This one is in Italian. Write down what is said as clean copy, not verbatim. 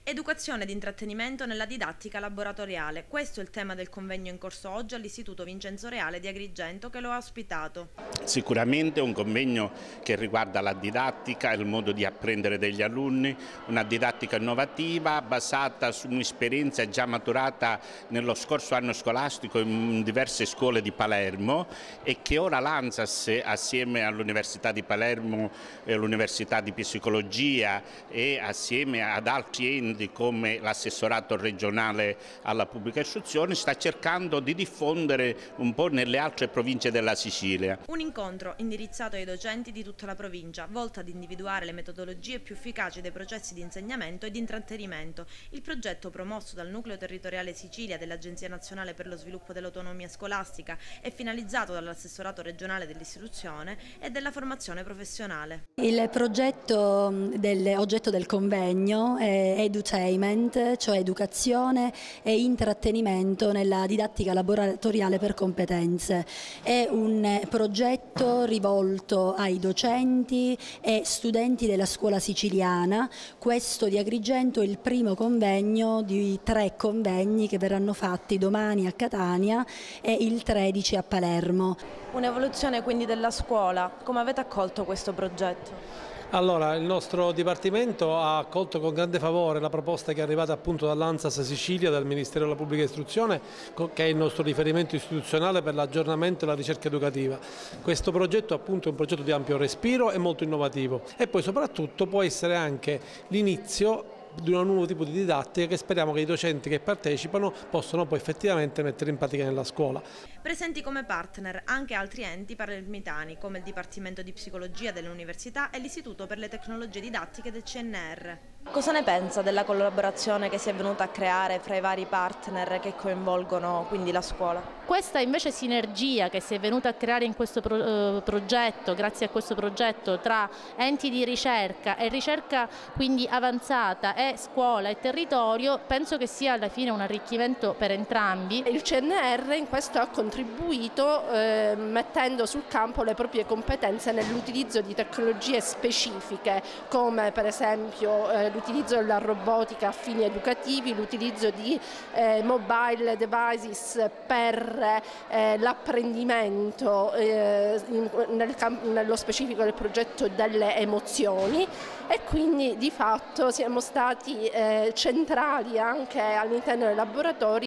Educazione ed intrattenimento nella didattica laboratoriale. Questo è il tema del convegno in corso oggi all'Istituto Vincenzo Reale di Agrigento che lo ha ospitato. Sicuramente è un convegno che riguarda la didattica e il modo di apprendere degli alunni, una didattica innovativa basata su un'esperienza già maturata nello scorso anno scolastico in diverse scuole di Palermo e che ora l'ANSAS assieme all'Università di Palermo e all'Università di Psicologia e assieme ad altri enti come l'assessorato regionale alla pubblica istruzione sta cercando di diffondere un po' nelle altre province della Sicilia. Un incontro indirizzato ai docenti di tutta la provincia, volto ad individuare le metodologie più efficaci dei processi di insegnamento e di intrattenimento. Il progetto promosso dal Nucleo Territoriale Sicilia dell'Agenzia Nazionale per lo Sviluppo dell'Autonomia Scolastica è finalizzato dall'assessorato regionale dell'istruzione e della formazione professionale. Il progetto oggetto del convegno è edutainment, cioè educazione e intrattenimento nella didattica laboratoriale per competenze. È un progetto rivolto ai docenti e studenti della scuola siciliana. Questo di Agrigento è il primo convegno di 3 convegni che verranno fatti domani a Catania e il 13 a Palermo. Un'evoluzione quindi della scuola. Come avete accolto questo progetto? Allora, il nostro Dipartimento ha accolto con grande favore la proposta che è arrivata appunto dall'ANSAS Sicilia, dal Ministero della Pubblica Istruzione, che è il nostro riferimento istituzionale per l'aggiornamento e la ricerca educativa. Questo progetto appunto è un progetto di ampio respiro e molto innovativo e poi soprattutto può essere anche l'inizio di un nuovo tipo di didattica che speriamo che i docenti che partecipano possano poi effettivamente mettere in pratica nella scuola. Presenti come partner anche altri enti palermitani come il Dipartimento di Psicologia dell'Università e l'Istituto per le Tecnologie Didattiche del CNR. Cosa ne pensa della collaborazione che si è venuta a creare fra i vari partner che coinvolgono quindi la scuola? Questa invece sinergia che si è venuta a creare in questo progetto, grazie a questo progetto, tra enti di ricerca e ricerca quindi avanzata e scuola e territorio, penso che sia alla fine un arricchimento per entrambi. Il CNR in questo ha contribuito mettendo sul campo le proprie competenze nell'utilizzo di tecnologie specifiche come per esempio l'utilizzo della robotica a fini educativi, l'utilizzo di mobile devices per l'apprendimento nello specifico del progetto delle emozioni e quindi di fatto siamo stati centrali anche all'interno dei laboratori